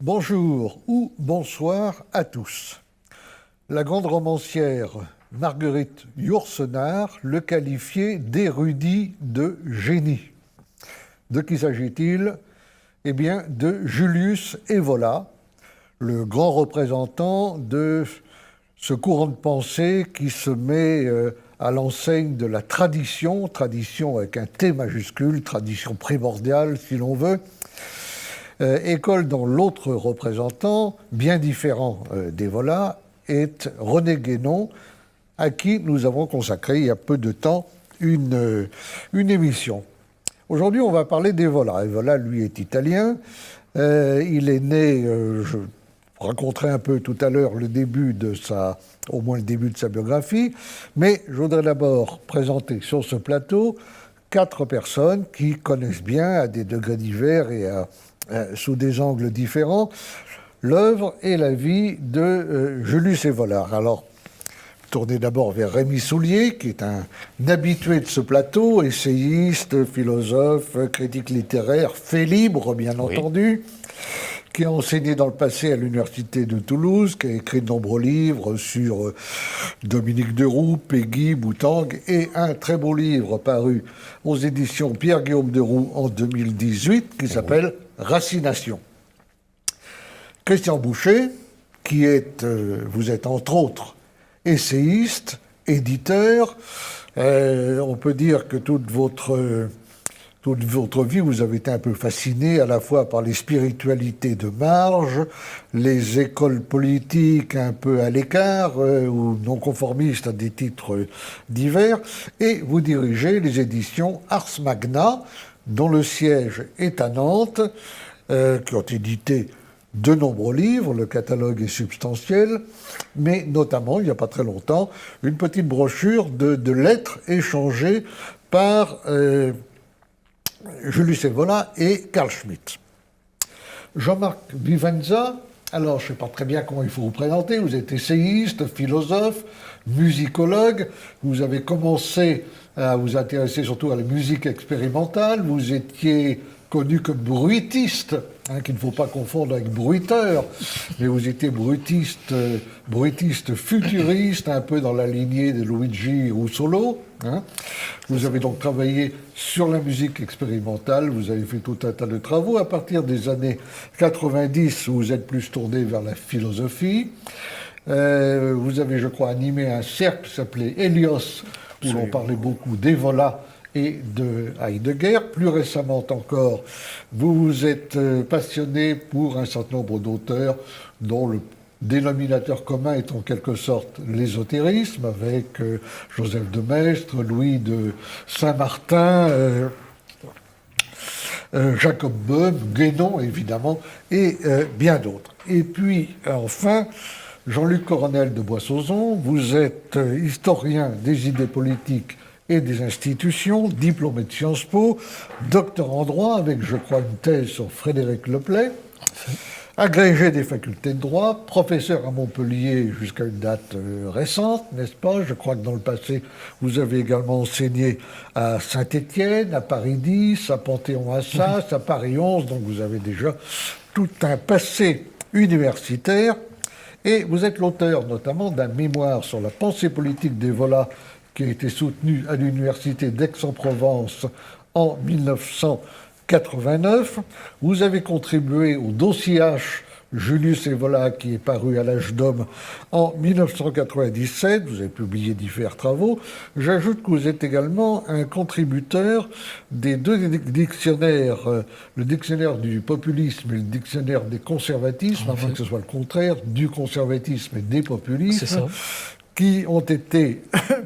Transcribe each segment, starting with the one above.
Bonjour ou bonsoir à tous. La grande romancière Marguerite Yourcenar le qualifiait d'érudit de génie. De qui s'agit-il? Eh bien, de Julius Evola, le grand représentant de ce courant de pensée qui se met à l'enseigne de la tradition avec un T majuscule, tradition primordiale si l'on veut, école dont l'autre représentant, bien différent d'Evola, est René Guénon, à qui nous avons consacré il y a peu de temps une émission. Aujourd'hui, on va parler d'Evola. Evola, lui, est italien. Il est né, je raconterai un peu tout à l'heure au moins le début de sa biographie, mais je voudrais d'abord présenter sur ce plateau 4 personnes qui connaissent bien, à des degrés divers et sous des angles différents, l'œuvre et la vie de Julius Evola. Alors, tournez d'abord vers Rémi Soulier, qui est un habitué de ce plateau, essayiste, philosophe, critique littéraire, fait libre, bien entendu, qui a enseigné dans le passé à l'université de Toulouse, qui a écrit de nombreux livres sur Dominique Deroux, Péguy, Boutang, et un très beau livre paru aux éditions Pierre-Guillaume Deroux en 2018, qui s'appelle Racination. Christian Boucher, qui est, vous êtes entre autres, essayiste, éditeur. On peut dire que toute votre vie, vous avez été un peu fasciné à la fois par les spiritualités de marge, les écoles politiques un peu à l'écart, ou non conformistes à des titres divers, et vous dirigez les éditions Ars Magna, dont le siège est à Nantes, qui ont édité de nombreux livres, le catalogue est substantiel, mais notamment, il n'y a pas très longtemps, une petite brochure de lettres échangées par Julius Evola et Carl Schmitt. Jean-Marc Vivenza, alors je ne sais pas très bien comment il faut vous présenter, vous êtes essayiste, philosophe, musicologue, vous avez commencé à vous intéresser surtout à la musique expérimentale, vous étiez connu comme bruitiste, qu'il ne faut pas confondre avec bruiteur, mais vous étiez bruitiste futuriste, un peu dans la lignée de Luigi Russolo. Vous avez donc travaillé sur la musique expérimentale, vous avez fait tout un tas de travaux. À partir des années 90, vous êtes plus tourné vers la philosophie. Vous avez, je crois, animé un cercle qui s'appelait Hélios, où l'on parlait beaucoup d'Evola et de Heidegger. Plus récemment encore, vous vous êtes passionné pour un certain nombre d'auteurs dont le dénominateur commun est en quelque sorte l'ésotérisme, avec Joseph de Maistre, Louis de Saint-Martin, Jacob Böhm, Guénon évidemment, et bien d'autres. Et puis enfin, Jean-Luc Coronel de Boissozon, vous êtes historien des idées politiques et des institutions, diplômé de Sciences Po, docteur en droit avec, je crois, une thèse sur Frédéric Leplay, agrégé des facultés de droit, professeur à Montpellier jusqu'à une date récente, n'est-ce pas? Je crois que dans le passé, vous avez également enseigné à Saint-Étienne, à Paris 10, à Panthéon-Assas, à Paris 11, donc vous avez déjà tout un passé universitaire. Et vous êtes l'auteur notamment d'un mémoire sur la pensée politique d'Evola, qui a été soutenu à l'université d'Aix-en-Provence en 1989. Vous avez contribué au dossier H Julius Evola, qui est paru à l'Âge d'Homme en 1997. Vous avez publié divers travaux. J'ajoute que vous êtes également un contributeur des 2 dictionnaires, le dictionnaire du populisme et le dictionnaire des conservatismes, afin que ce soit le contraire, du conservatisme et des populismes. C'est ça. Qui ont été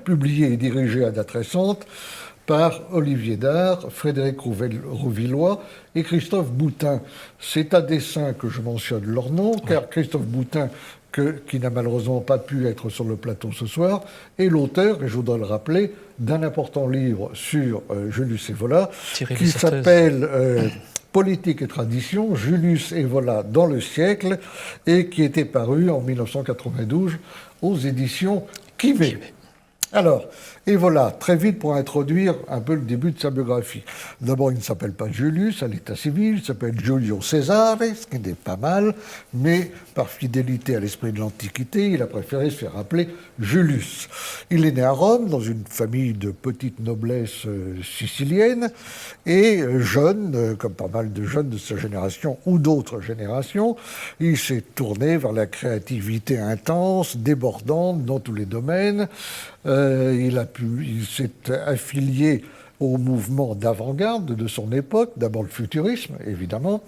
publiés et dirigés à date récente par Olivier Dard, Frédéric Rouvillois et Christophe Boutin. C'est à dessein que je mentionne leur nom, car Christophe Boutin, qui n'a malheureusement pas pu être sur le plateau ce soir, est l'auteur, et je voudrais le rappeler, d'un important livre sur Julius Evola, qui s'appelle Politique et tradition, Julius Evola dans le siècle, et qui était paru en 1992 aux éditions Kivé. Alors, et voilà, très vite pour introduire un peu le début de sa biographie. D'abord, il ne s'appelle pas Julius à l'état civil, il s'appelle Giulio Cesare, ce qui n'est pas mal, mais par fidélité à l'esprit de l'Antiquité, il a préféré se faire appeler Julius. Il est né à Rome, dans une famille de petite noblesse sicilienne, et jeune, comme pas mal de jeunes de sa génération ou d'autres générations, il s'est tourné vers la créativité intense, débordante dans tous les domaines. Il s'est affilié au mouvement d'avant-garde de son époque, d'abord le futurisme, évidemment,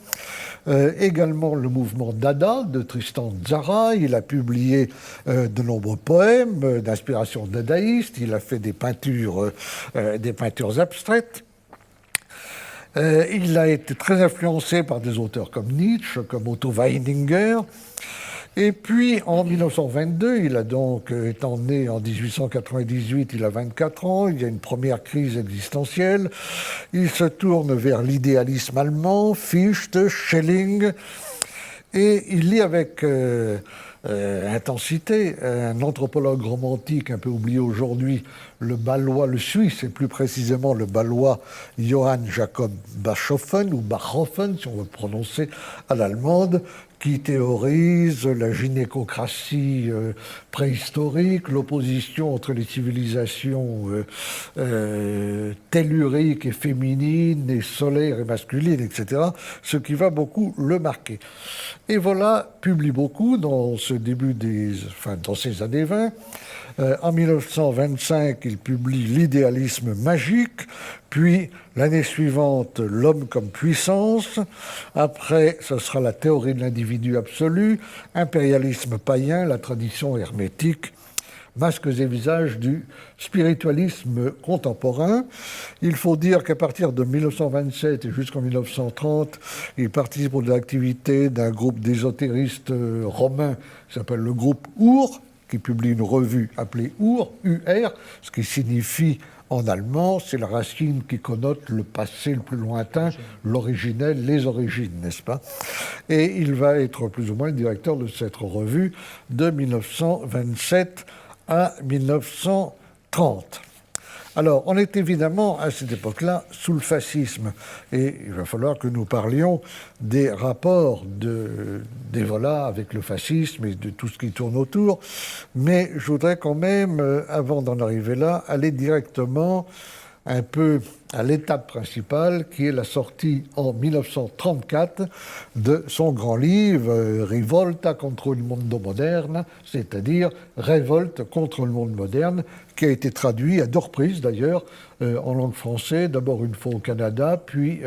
également le mouvement Dada de Tristan Tzara. Il a publié de nombreux poèmes d'inspiration dadaïste, il a fait des peintures abstraites. Il a été très influencé par des auteurs comme Nietzsche, comme Otto Weininger. Et puis, en 1922, il a donc, étant né en 1898, il a 24 ans, il y a une première crise existentielle, il se tourne vers l'idéalisme allemand, Fichte, Schelling, et il lit avec intensité un anthropologue romantique un peu oublié aujourd'hui, le Bâlois, le Suisse, et plus précisément le Bâlois Johann Jakob Bachofen, ou Bachofen, si on veut le prononcer à l'allemande, qui théorise la gynécocratie préhistorique, l'opposition entre les civilisations telluriques et féminines, et solaires et masculines, etc., ce qui va beaucoup le marquer. Et voilà, publie beaucoup dans dans ces années 20. En 1925, il publie L'idéalisme magique, puis l'année suivante, L'homme comme puissance. Après, ce sera la théorie de l'individu absolu, impérialisme païen, la tradition hermétique, masques et visages du spiritualisme contemporain. Il faut dire qu'à partir de 1927 et jusqu'en 1930, il participe aux activités d'un groupe d'ésotéristes romains qui s'appelle le groupe Ur, qui publie une revue appelée Ur, UR, ce qui signifie en allemand, c'est la racine qui connote le passé le plus lointain, l'originel, les origines, n'est-ce pas? Et il va être plus ou moins le directeur de cette revue de 1927 à 1930. Alors, on est évidemment, à cette époque-là, sous le fascisme. Et il va falloir que nous parlions des rapports d'Evola avec le fascisme et de tout ce qui tourne autour. Mais je voudrais quand même, avant d'en arriver là, aller directement un peu à l'étape principale, qui est la sortie en 1934 de son grand livre Rivolta contro il mondo moderne, c'est-à-dire Révolte contre le monde moderne, qui a été traduit à 2 reprises d'ailleurs en langue française, d'abord une fois au Canada, puis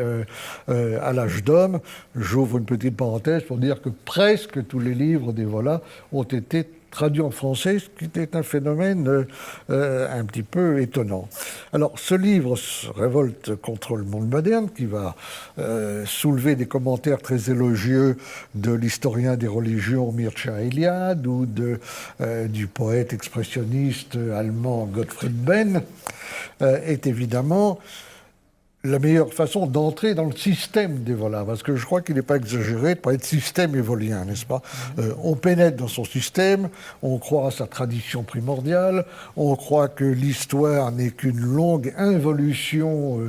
à l'Âge d'Homme. J'ouvre une petite parenthèse pour dire que presque tous les livres d'Evola ont été traduit en français, ce qui est un phénomène un petit peu étonnant. Alors, ce livre, Révolte contre le monde moderne, qui va soulever des commentaires très élogieux de l'historien des religions Mircea Eliade ou du poète expressionniste allemand Gottfried Benn, est évidemment la meilleure façon d'entrer dans le système d'Evola, parce que je crois qu'il n'est pas exagéré de parler de système évolien, n'est-ce pas? On pénètre dans son système, on croit à sa tradition primordiale, on croit que l'histoire n'est qu'une longue involution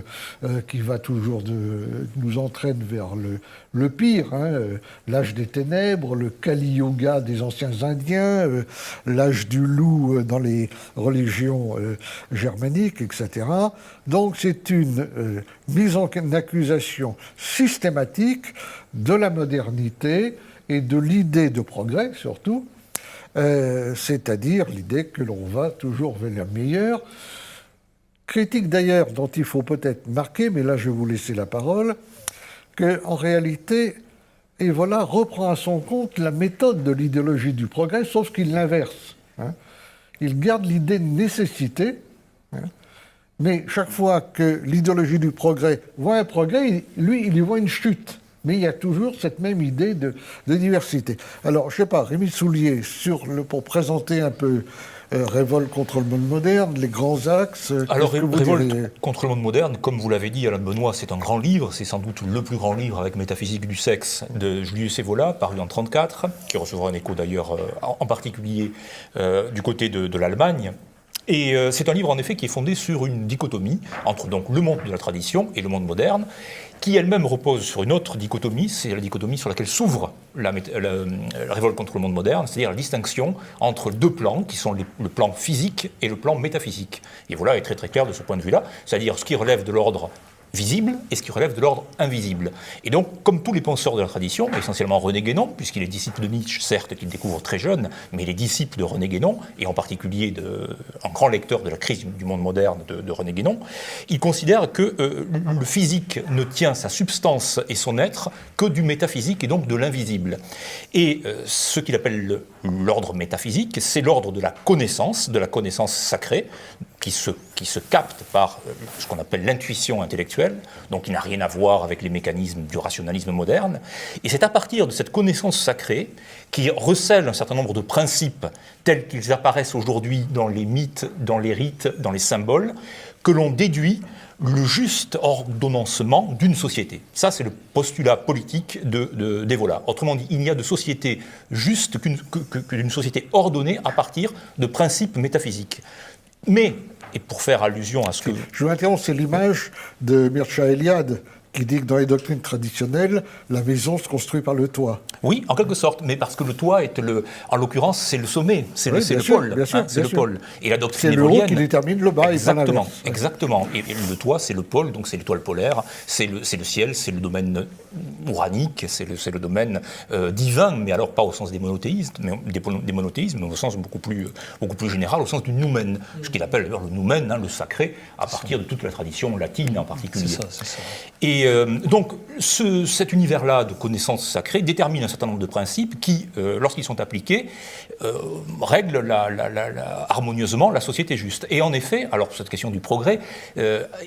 qui va toujours nous entraîne vers le pire, l'âge des ténèbres, le Kali Yuga des anciens Indiens, l'âge du loup dans les religions germaniques, etc. Donc c'est une mise en accusation systématique de la modernité et de l'idée de progrès, surtout, c'est-à-dire l'idée que l'on va toujours vers le meilleur. Critique d'ailleurs dont il faut peut-être marquer, mais là je vais vous laisser la parole, qu'en réalité, Evola reprend à son compte la méthode de l'idéologie du progrès, sauf qu'il l'inverse. Il garde l'idée de nécessité, mais chaque fois que l'idéologie du progrès voit un progrès, lui, il y voit une chute. Mais il y a toujours cette même idée de diversité. Alors, je ne sais pas, Rémi Soulier, pour présenter un peu Révolte contre le monde moderne, les grands axes. Alors, Révolte contre le monde moderne, comme vous l'avez dit, Alain Benoît, c'est un grand livre, c'est sans doute le plus grand livre avec métaphysique du sexe de Julius Evola, paru en 1934, qui recevra un écho d'ailleurs en particulier du côté de l'Allemagne. Et c'est un livre en effet qui est fondé sur une dichotomie entre donc le monde de la tradition et le monde moderne, qui elle-même repose sur une autre dichotomie, c'est la dichotomie sur laquelle s'ouvre la révolte contre le monde moderne, c'est-à-dire la distinction entre deux plans qui sont le plan physique et le plan métaphysique. Et voilà est très très clair de ce point de vue-là, c'est-à-dire ce qui relève de l'ordre visible et ce qui relève de l'ordre invisible. Et donc, comme tous les penseurs de la tradition, essentiellement René Guénon, puisqu'il est disciple de Nietzsche, certes, qu'il découvre très jeune, mais il est disciple de René Guénon, et en particulier un grand lecteur de la crise du monde moderne de René Guénon, il considère que le physique ne tient sa substance et son être que du métaphysique et donc de l'invisible. Et ce qu'il appelle l'ordre métaphysique, c'est l'ordre de la connaissance sacrée, qui se capte par ce qu'on appelle l'intuition intellectuelle, donc qui n'a rien à voir avec les mécanismes du rationalisme moderne. Et c'est à partir de cette connaissance sacrée qui recèle un certain nombre de principes tels qu'ils apparaissent aujourd'hui dans les mythes, dans les rites, dans les symboles, que l'on déduit le juste ordonnancement d'une société. Ça, c'est le postulat politique d'Evola. Autrement dit, il n'y a de société juste que d'une société ordonnée à partir de principes métaphysiques. Mais, et pour faire allusion à ce que... Je m'interromps, c'est l'image de Mircea Eliade qui dit que dans les doctrines traditionnelles, la maison se construit par le toit. Oui, en quelque sorte, mais parce que le toit est en l'occurrence, c'est le sommet, c'est le pôle. C'est le pôle. Et la doctrine éolienne... C'est le haut qui détermine le bas. Exactement, exactement. Et le toit, c'est le pôle, donc c'est l'étoile polaire, c'est le ciel, c'est le domaine uranique, c'est le domaine divin, mais alors pas au sens des monothéismes, mais au sens beaucoup plus général, au sens du noumen, ce qu'il appelle d'ailleurs le noumen, le sacré, à partir de toute la tradition latine en particulier. C'est ça. Et donc, cet univers-là de connaissances sacrées détermine un certain nombre de principes qui, lorsqu'ils sont appliqués, règlent harmonieusement la société juste. Et en effet, alors cette question du progrès,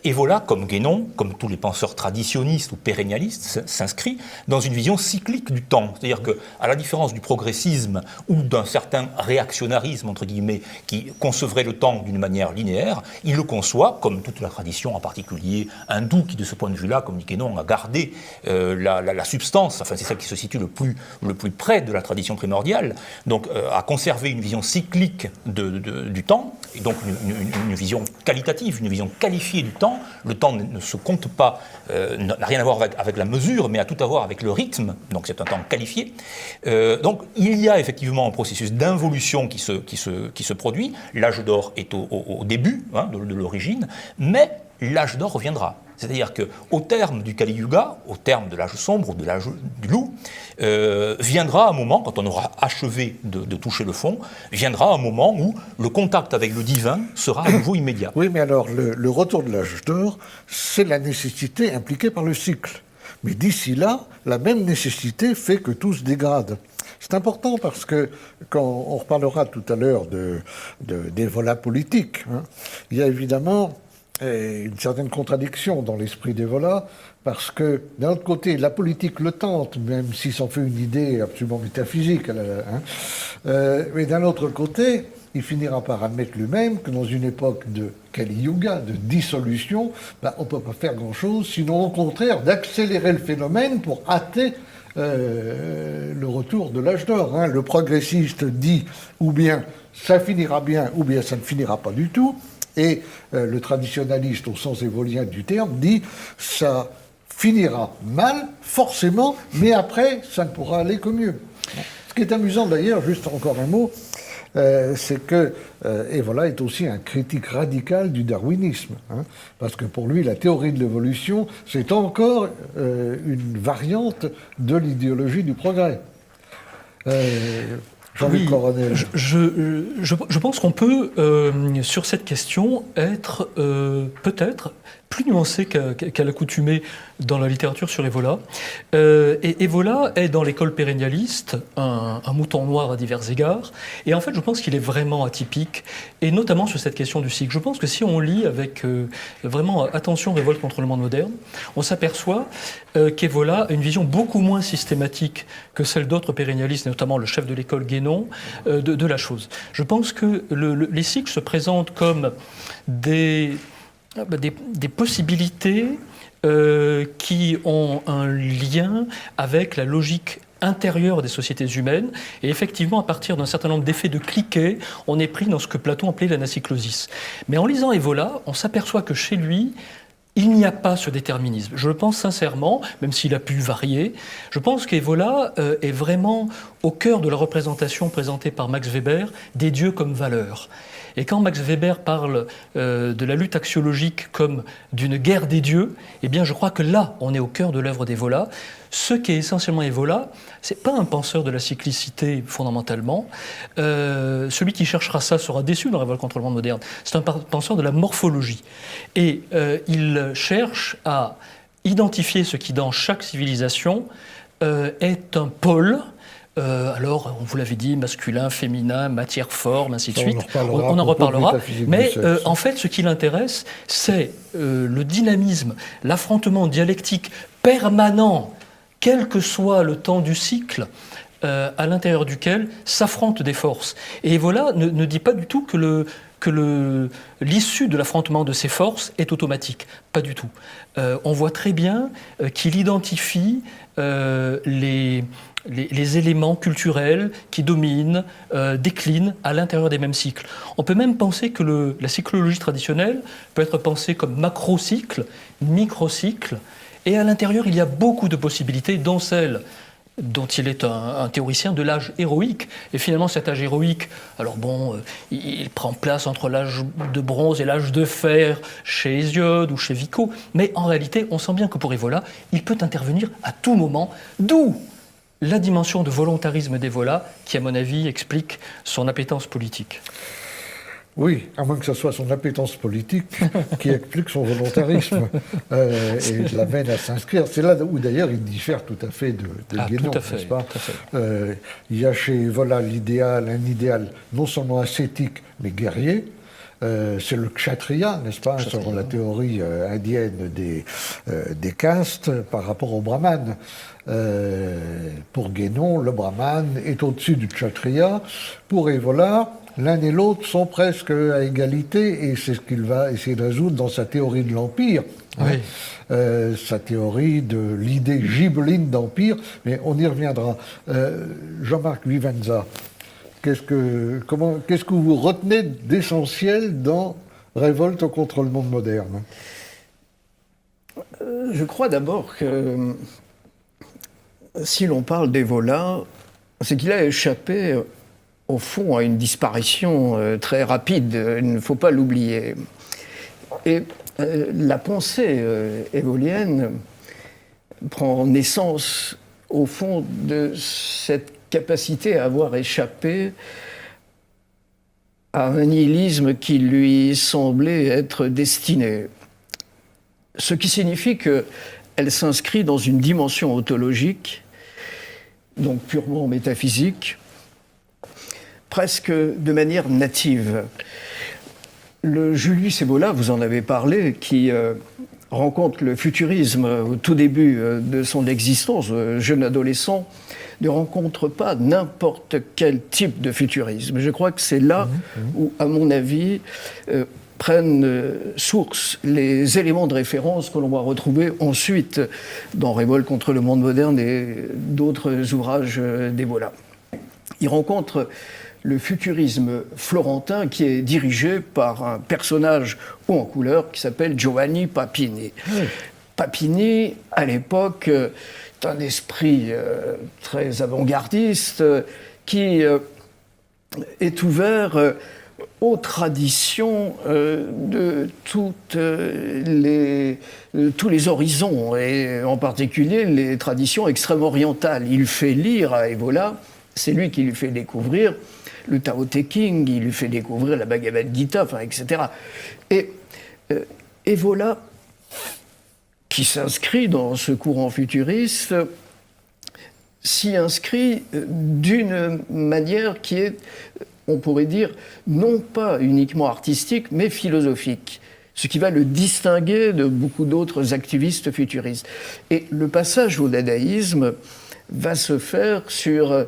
Evola, comme Guénon, comme tous les penseurs traditionnistes ou pérennialistes, s'inscrit dans une vision cyclique du temps. C'est-à-dire qu'à la différence du progressisme ou d'un certain réactionnarisme, entre guillemets, qui concevrait le temps d'une manière linéaire, il le conçoit, comme toute la tradition, en particulier hindoue, qui de ce point de vue-là, comme dit Guénon, a gardé la substance, enfin c'est ça qui se situe le plus près de la tradition primordiale, donc a conservé une vision cyclique du temps, et donc une vision qualitative, une vision qualifiée du temps. Le temps ne se compte pas, n'a rien à voir avec la mesure, mais a tout à voir avec le rythme, donc c'est un temps qualifié. Donc il y a effectivement un processus d'involution qui se produit. L'âge d'or est au début de l'origine, mais l'âge d'or reviendra. C'est-à-dire qu'au terme du Kali Yuga, au terme de l'âge sombre, de l'âge du loup, viendra un moment, quand on aura achevé de toucher le fond, viendra un moment où le contact avec le divin sera à nouveau immédiat. Oui, mais alors le retour de l'âge d'or, c'est la nécessité impliquée par le cycle. Mais d'ici là, la même nécessité fait que tout se dégrade. C'est important parce que, quand on reparlera tout à l'heure des volats politiques, il y a évidemment une certaine contradiction dans l'esprit d'Evola, parce que, d'un autre côté, la politique le tente, même s'il s'en fait une idée absolument métaphysique, mais d'un autre côté, il finira par admettre lui-même que dans une époque de Kali Yuga, de dissolution, on ne peut pas faire grand-chose, sinon au contraire d'accélérer le phénomène pour hâter le retour de l'âge d'or. Le progressiste dit ou bien ça finira bien, ou bien ça ne finira pas du tout. Et le traditionnaliste, au sens évolien du terme, dit ça finira mal, forcément, mais après, ça ne pourra aller que mieux. Ce qui est amusant d'ailleurs, juste encore un mot, c'est que Evola est aussi un critique radical du darwinisme, parce que pour lui, la théorie de l'évolution, c'est encore une variante de l'idéologie du progrès. Oui, je pense qu'on peut, sur cette question, être peut-être plus nuancé qu'à l'accoutumée dans la littérature sur Evola. Et Evola est, dans l'école pérennialiste, un mouton noir à divers égards. Et en fait, je pense qu'il est vraiment atypique, et notamment sur cette question du cycle. Je pense que si on lit avec vraiment attention Révolte contre le monde moderne, on s'aperçoit qu'Evola a une vision beaucoup moins systématique que celle d'autres pérennialistes, notamment le chef de l'école Guénon, de la chose. Je pense que les cycles se présentent comme des possibilités qui ont un lien avec la logique intérieure des sociétés humaines. Et effectivement, à partir d'un certain nombre d'effets de cliquet, on est pris dans ce que Platon appelait l'anacyclosis. Mais en lisant Evola, on s'aperçoit que chez lui, il n'y a pas ce déterminisme. Je le pense sincèrement, même s'il a pu varier. Je pense qu'Evola est vraiment au cœur de la représentation présentée par Max Weber des dieux comme valeurs. Et quand Max Weber parle de la lutte axiologique comme d'une guerre des dieux, eh bien je crois que là, on est au cœur de l'œuvre d'Evola. Ce qui est essentiellement Evola, c'est pas un penseur de la cyclicité fondamentalement. Celui qui cherchera ça sera déçu dans la Révolte contre le monde moderne. C'est un penseur de la morphologie. Et il cherche à identifier ce qui, dans chaque civilisation, est un pôle. Alors, on vous l'avait dit, masculin, féminin, matière, forme, ainsi de suite. On en reparlera. Mais en fait, ce qui l'intéresse, c'est le dynamisme, l'affrontement dialectique permanent, quel que soit le temps du cycle, à l'intérieur duquel s'affrontent des forces. Et Evola ne dit pas du tout que l'issue de l'affrontement de ces forces est automatique. Pas du tout. On voit très bien qu'il identifie les éléments culturels qui dominent, déclinent à l'intérieur des mêmes cycles. On peut même penser que la cyclologie traditionnelle peut être pensée comme macrocycle, microcycle, et à l'intérieur il y a beaucoup de possibilités, dont celle dont il est un théoricien de l'âge héroïque. Et finalement, cet âge héroïque, alors bon, il prend place entre l'âge de bronze et l'âge de fer chez Hésiode ou chez Vico, mais en réalité, on sent bien que pour Evola, il peut intervenir à tout moment, d'où la dimension de volontarisme d'Evola, qui, à mon avis, explique son appétence politique. Oui, à moins que ce soit son appétence politique qui explique son volontarisme et l'amène à s'inscrire. C'est là où d'ailleurs il diffère tout à fait de Guénon, n'est-ce pas ? Il y a chez Evola un idéal non seulement ascétique, mais guerrier. C'est le kshatriya, n'est-ce pas, selon la théorie indienne des castes par rapport au brahman. Pour Guénon, le brahman est au-dessus du kshatriya. Pour Evola, l'un et l'autre sont presque à égalité, et c'est ce qu'il va essayer de résoudre dans sa théorie de l'Empire, oui. Sa théorie de l'idée gibelline d'Empire, mais on y reviendra. Jean-Marc Vivenza, qu'est-ce que vous retenez d'essentiel dans Révolte contre le monde moderne ? Je crois d'abord que si l'on parle d'Evola, c'est qu'il a échappé au fond à une disparition très rapide, il ne faut pas l'oublier. Et la pensée évolienne prend naissance au fond de cette capacité à avoir échappé à un nihilisme qui lui semblait être destiné. Ce qui signifie qu'elle s'inscrit dans une dimension ontologique, donc purement métaphysique, presque de manière native. Le Julius Evola, vous en avez parlé, qui rencontre le futurisme au tout début de son existence, jeune adolescent, ne rencontre pas n'importe quel type de futurisme. Je crois que c'est là où, à mon avis, prennent source les éléments de référence que l'on va retrouver ensuite dans Révolte contre le monde moderne et d'autres ouvrages d'Evola. Il rencontre le futurisme florentin qui est dirigé par un personnage haut en couleur qui s'appelle Giovanni Papini. Oui. Papini, à l'époque, est un esprit très avant-gardiste qui est ouvert aux traditions de tous les horizons, et en particulier les traditions extrême-orientales. Il fait lire à Evola, c'est lui qui lui fait découvrir le Tao Te Ching, il lui fait découvrir la Bhagavad Gita, etc. Et Evola, qui s'inscrit dans ce courant futuriste, s'y inscrit d'une manière qui est, on pourrait dire, non pas uniquement artistique, mais philosophique, ce qui va le distinguer de beaucoup d'autres activistes futuristes. Et le passage au dadaïsme va se faire sur,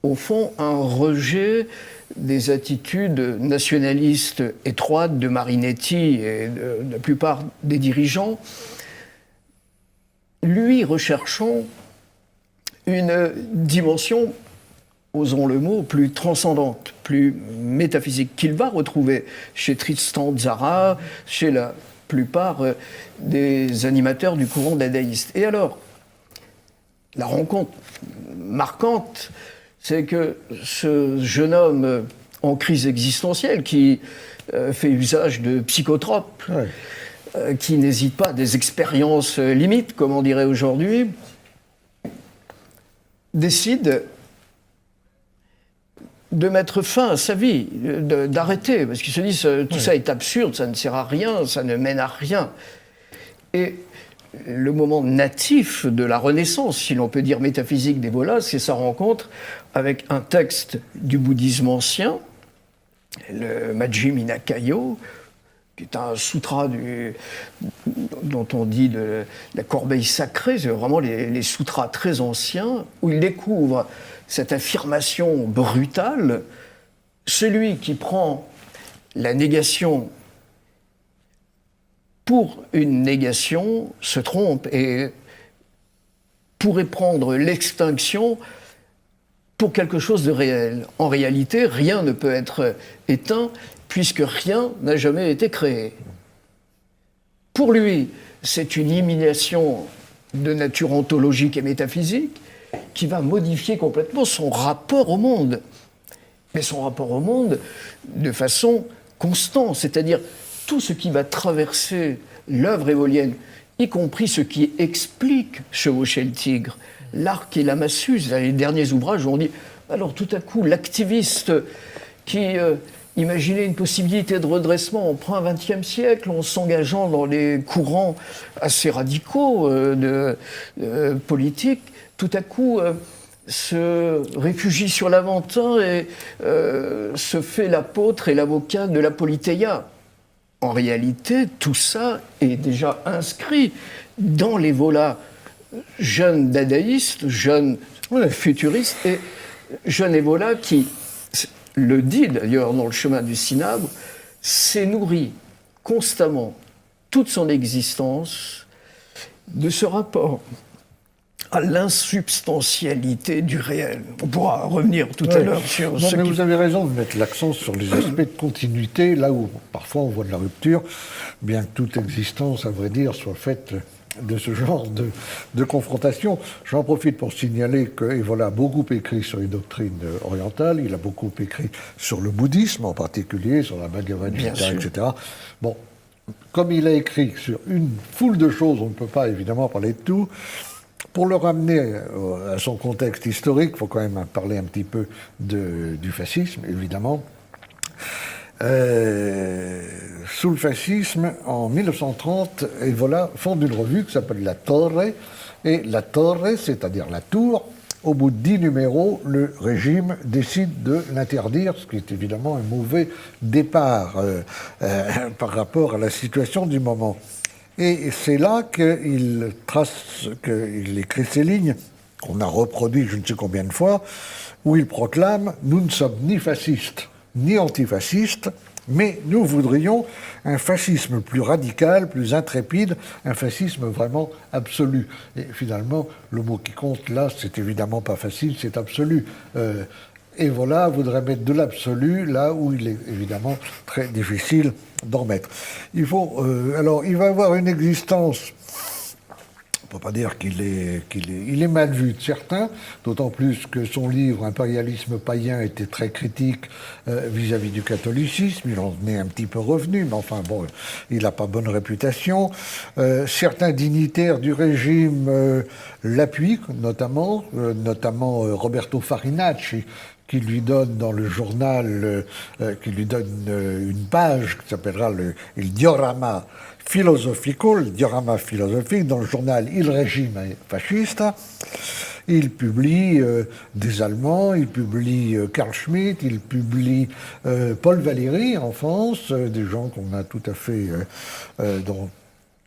au fond, un rejet des attitudes nationalistes étroites de Marinetti et de la plupart des dirigeants, lui recherchant une dimension, osons le mot, plus transcendante, plus métaphysique, qu'il va retrouver chez Tristan Tzara, chez la plupart des animateurs du courant dadaïste. Et alors, la rencontre marquante, c'est que ce jeune homme en crise existentielle, qui fait usage de psychotropes, qui n'hésite pas à des expériences limites, comme on dirait aujourd'hui, décide de mettre fin à sa vie, d'arrêter, parce qu'il se dit tout ça est absurde, ça ne sert à rien, ça ne mène à rien. Et le moment natif de la Renaissance, si l'on peut dire métaphysique d'Evola, c'est sa rencontre avec un texte du bouddhisme ancien, le Majjhimana Nikāya, qui est un sutra dont on dit de la corbeille sacrée, c'est vraiment les sutras très anciens, où il découvre cette affirmation brutale: celui qui prend la négation pour une négation se trompe et pourrait prendre l'extinction pour quelque chose de réel. En réalité, rien ne peut être éteint puisque rien n'a jamais été créé. Pour lui, c'est une illumination de nature ontologique et métaphysique qui va modifier complètement son rapport au monde. Mais son rapport au monde de façon constante, c'est-à-dire tout ce qui va traverser l'œuvre évolienne, y compris ce qui explique Chevaucher le tigre, l'arc et la massue, les derniers ouvrages où on dit, alors tout à coup, l'activiste qui imaginait une possibilité de redressement au XXe siècle en s'engageant dans les courants assez radicaux politiques, tout à coup se réfugie sur l'Aventin et se fait l'apôtre et l'avocat de la Politeia. En réalité, tout ça est déjà inscrit dans l'Evola jeune dadaïste, jeune futuriste, et jeune Evola qui, le dit d'ailleurs dans le chemin du Cinabre, s'est nourri constamment, toute son existence, de ce rapport à l'insubstantialité du réel. On pourra revenir tout à l'heure sur ce mais vous avez raison de mettre l'accent sur les aspects de continuité, là où parfois on voit de la rupture, bien que toute existence, à vrai dire, soit faite de ce genre de confrontation. J'en profite pour signaler qu'Evola a beaucoup écrit sur les doctrines orientales, il a beaucoup écrit sur le bouddhisme en particulier, sur la Bhagavad Gita, etc. Bon, comme il a écrit sur une foule de choses, on ne peut pas évidemment parler de tout. Pour le ramener à son contexte historique, il faut quand même parler un petit peu du fascisme, évidemment. Sous le fascisme, en 1930, Evola fonde une revue qui s'appelle La Torre. Et La Torre, c'est-à-dire la tour, au bout de 10 numéros, le régime décide de l'interdire, ce qui est évidemment un mauvais départ par rapport à la situation du moment. Et c'est là qu'il écrit ces lignes, qu'on a reproduites je ne sais combien de fois, où il proclame « Nous ne sommes ni fascistes, ni antifascistes, mais nous voudrions un fascisme plus radical, plus intrépide, un fascisme vraiment absolu. » Et finalement, le mot qui compte là, c'est évidemment pas facile, c'est absolu. Evola voudrait mettre de l'absolu là où il est évidemment très difficile d'en mettre. Alors, il va avoir une existence, on ne peut pas dire qu'il est mal vu de certains, d'autant plus que son livre Impérialisme païen était très critique vis-à-vis du catholicisme, il en est un petit peu revenu, mais enfin bon, il n'a pas bonne réputation. Certains dignitaires du régime l'appuient, notamment Roberto Farinacci, qui lui donne dans le journal, une page qui s'appellera Il Diorama Filosofico, le diorama philosophique, dans le journal Il Regime Fascista. Il publie des Allemands, il publie Carl Schmitt, il publie Paul Valéry en France, des gens qu'on a tout à fait... dont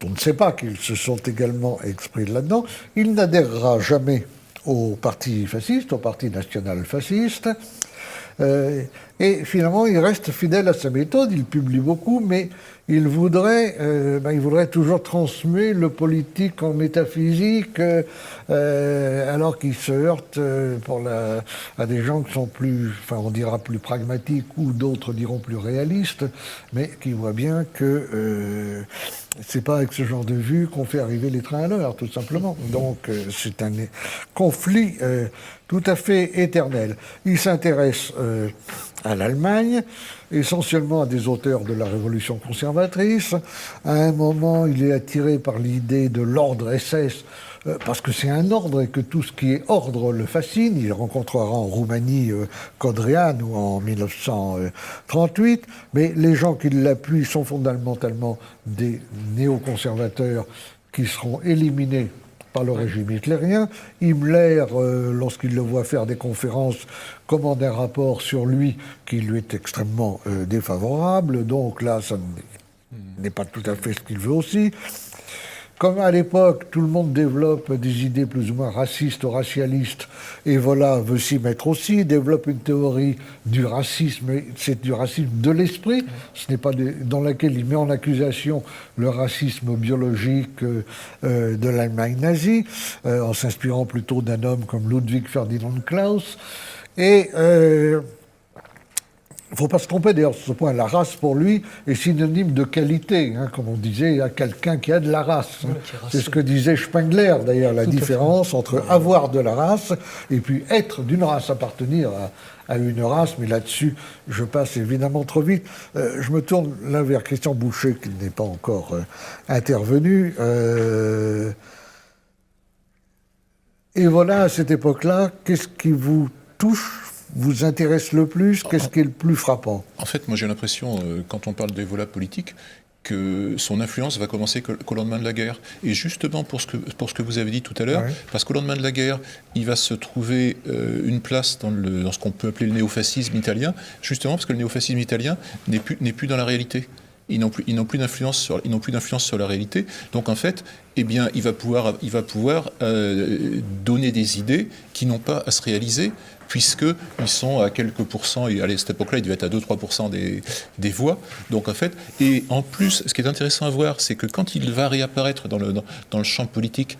on ne sait pas qu'ils se sont également exprimés là-dedans. Il n'adhérera jamais au parti fasciste, au parti national fasciste. Et finalement, il reste fidèle à sa méthode, il publie beaucoup, mais il voudrait toujours transmuer le politique en métaphysique, alors qu'il se heurte à des gens qui sont plus, enfin on dira plus pragmatiques, ou d'autres diront plus réalistes, mais qui voient bien que c'est pas avec ce genre de vue qu'on fait arriver les trains à l'heure, tout simplement. Donc c'est un conflit tout à fait éternel. Il s'intéresse à l'Allemagne, essentiellement à des auteurs de la Révolution conservatrice. À un moment, il est attiré par l'idée de l'ordre SS, parce que c'est un ordre et que tout ce qui est ordre le fascine. Il rencontrera en Roumanie Codreanu en 1938, mais les gens qui l'appuient sont fondamentalement des néoconservateurs qui seront éliminés par le régime hitlérien. Himmler, lorsqu'il le voit faire des conférences, commande un rapport sur lui qui lui est extrêmement défavorable. Donc là, ça n'est pas tout à fait ce qu'il veut aussi. Comme à l'époque, tout le monde développe des idées plus ou moins racistes ou racialistes, et voilà, veut s'y mettre aussi, développe une théorie du racisme, et c'est du racisme de l'esprit, ce n'est pas dans laquelle il met en accusation le racisme biologique de l'Allemagne nazie, en s'inspirant plutôt d'un homme comme Ludwig Ferdinand Klaus. Et il ne faut pas se tromper, d'ailleurs, sur ce point, la race, pour lui, est synonyme de qualité, hein, comme on disait, à quelqu'un qui a de la race. Hein. C'est ce que disait Spengler, d'ailleurs, la différence entre avoir de la race et puis être d'une race, appartenir à une race, mais là-dessus, je passe évidemment trop vite. Je me tourne là vers Christian Boucher, qui n'est pas encore intervenu. Et voilà, à cette époque-là, qu'est-ce qui vous touche, vous intéresse le plus? Qu'est-ce qui est le plus frappant? En fait, moi j'ai l'impression, quand on parle d'Evola politique, que son influence va commencer qu'au lendemain de la guerre. Et justement pour ce que vous avez dit tout à l'heure, parce qu'au lendemain de la guerre, il va se trouver une place dans ce qu'on peut appeler le néofascisme italien, justement parce que le néofascisme italien n'est plus dans la réalité. Ils n'ont plus d'influence sur la réalité. Donc en fait, eh bien, il va pouvoir donner des idées qui n'ont pas à se réaliser, puisqu'ils sont à quelques pourcents, et à cette époque-là, il devait être à 2-3% des voix. Donc en fait, et en plus, ce qui est intéressant à voir, c'est que quand il va réapparaître dans le champ politique,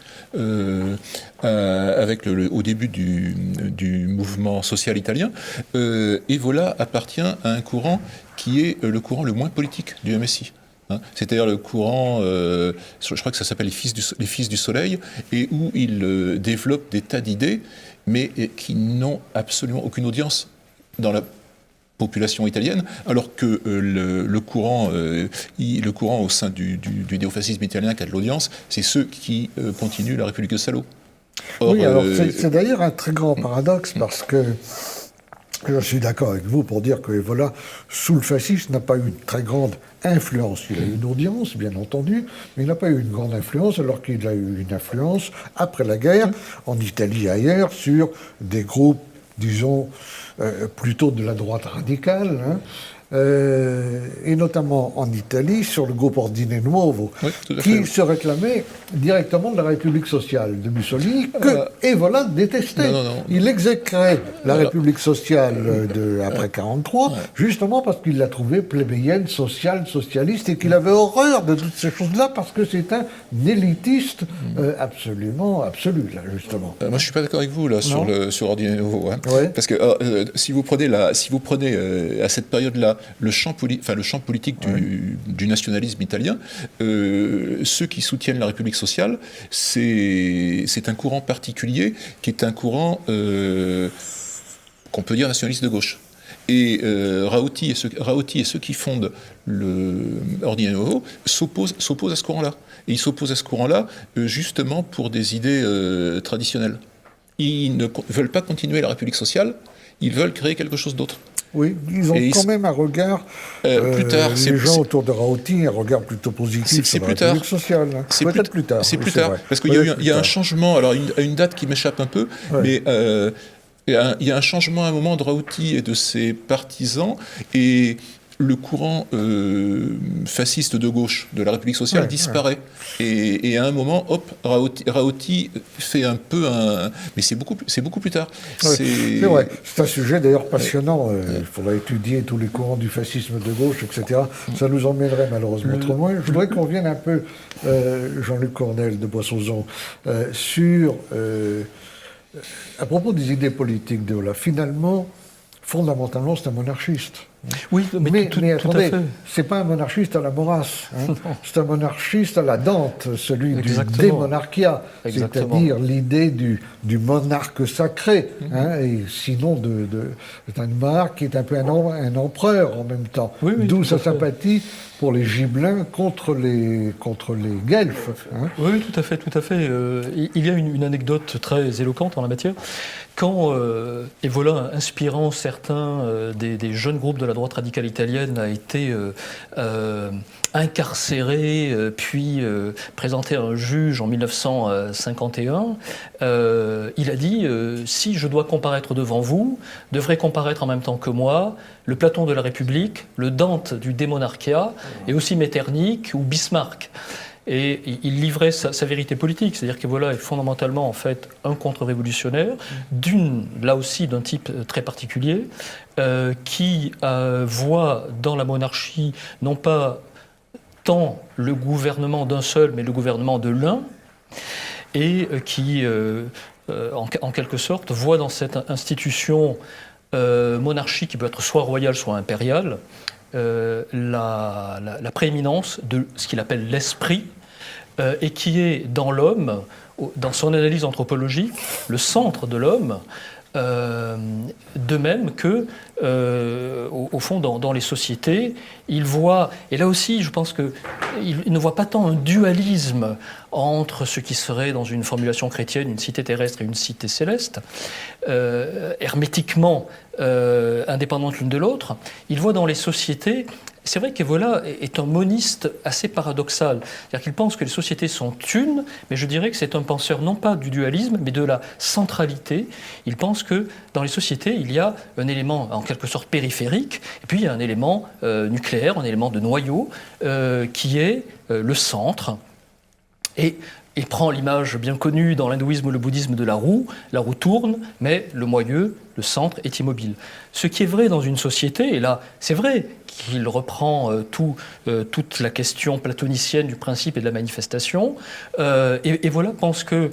avec au début du mouvement social italien, Evola appartient à un courant qui est le courant le moins politique du MSI. C'est-à-dire le courant, je crois que ça s'appelle les Fils du Soleil, et où il développe des tas d'idées, mais qui n'ont absolument aucune audience dans la population italienne, alors que le courant au sein du néofascisme italien qui a de l'audience, c'est ceux qui continuent la République de Salo. Or, oui, alors c'est d'ailleurs un très grand paradoxe, parce que je suis d'accord avec vous pour dire que Evola, sous le fascisme, n'a pas eu une très grande influence. Il a eu une audience, bien entendu, mais il n'a pas eu une grande influence, alors qu'il a eu une influence, après la guerre, en Italie et ailleurs, sur des groupes, disons, plutôt de la droite radicale, hein, et notamment en Italie, sur le groupe Ordine Nuovo, qui se réclamait directement de la République sociale de Mussolini, que Evola détestait. Non. Il exécrait la République sociale après 1943, justement parce qu'il la trouvait plébéienne, sociale, socialiste, et qu'il avait horreur de toutes ces choses-là, parce que c'est un élitiste absolument absolu, là, justement. Moi, je suis pas d'accord avec vous là sur Ordine Nuovo, hein, parce que si vous prenez à cette période-là le champ politique du nationalisme italien, ceux qui soutiennent la République sociale, c'est un courant particulier qui est un courant qu'on peut dire nationaliste de gauche. Et Rauti et ceux qui fondent le Ordine Nuovo s'opposent à ce courant-là. Et ils s'opposent à ce courant-là justement pour des idées traditionnelles. Ils ne veulent pas continuer la République sociale, ils veulent créer quelque chose d'autre. Oui, ils ont quand même un regard, plus tard, les gens autour de Rauti, un regard plutôt positif sur la République sociale. Hein. Peut-être plus tard. C'est plus tard, parce qu'il y a un changement, alors à une date qui m'échappe un peu, mais il y a un changement à un moment de Rauti et de ses partisans, et le courant fasciste de gauche de la République sociale disparaît. Et à un moment, hop, Raoult fait un peu un... Mais c'est beaucoup plus tard. C'est vrai. C'est un sujet d'ailleurs passionnant. Il faudrait étudier tous les courants du fascisme de gauche, etc. Ça nous emmènerait malheureusement trop loin. Je voudrais qu'on vienne un peu, Jean-Luc Cornel de Boissonzon, sur... à propos des idées politiques de Zola. Finalement, fondamentalement, c'est un monarchiste. Oui, mais attendez, à fait. c'est pas un monarchiste à la Maurras, c'est un monarchiste à la Dante, celui du démonarchia, c'est-à-dire l'idée du monarque sacré, et sinon c'est un monarque qui est un peu un empereur en même temps, d'où sa sympathie pour les Gibelins contre les Guelfes. Oui, tout à fait. Il y a une anecdote très éloquente en la matière. Quand Evola, inspirant certains des jeunes groupes de la droite radicale italienne, a été incarcéré, puis présenté à un juge en 1951, il a dit « Si je dois comparaître devant vous, devrait comparaître en même temps que moi le Platon de la République, le Dante du démonarchia, et aussi Metternich ou Bismarck ». Et il livrait sa vérité politique, c'est-à-dire que voilà est fondamentalement en fait un contre-révolutionnaire, là aussi d'un type très particulier, qui voit dans la monarchie non pas tant le gouvernement d'un seul, mais le gouvernement de l'un, et qui, en quelque sorte, voit dans cette institution monarchie qui peut être soit royale, soit impériale, la prééminence de ce qu'il appelle l'esprit, et qui est dans l'homme, dans son analyse anthropologique, le centre de l'homme, de même que, au fond, dans les sociétés, il voit, et là aussi, je pense qu'il ne voit pas tant un dualisme entre ce qui serait, dans une formulation chrétienne, une cité terrestre et une cité céleste, hermétiquement indépendantes l'une de l'autre. Il voit dans les sociétés... C'est vrai qu'Evola est un moniste assez paradoxal. C'est-à-dire qu'il pense que les sociétés sont une, mais je dirais que c'est un penseur non pas du dualisme, mais de la centralité. Il pense que dans les sociétés, il y a un élément en quelque sorte périphérique, et puis il y a un élément nucléaire, un élément de noyau, qui est le centre. Et il prend l'image bien connue dans l'hindouisme ou le bouddhisme de la roue tourne, mais le moyeu, le centre, est immobile. Ce qui est vrai dans une société, et là, c'est vrai qu'il reprend toute la question platonicienne du principe et de la manifestation, et voilà, pense que,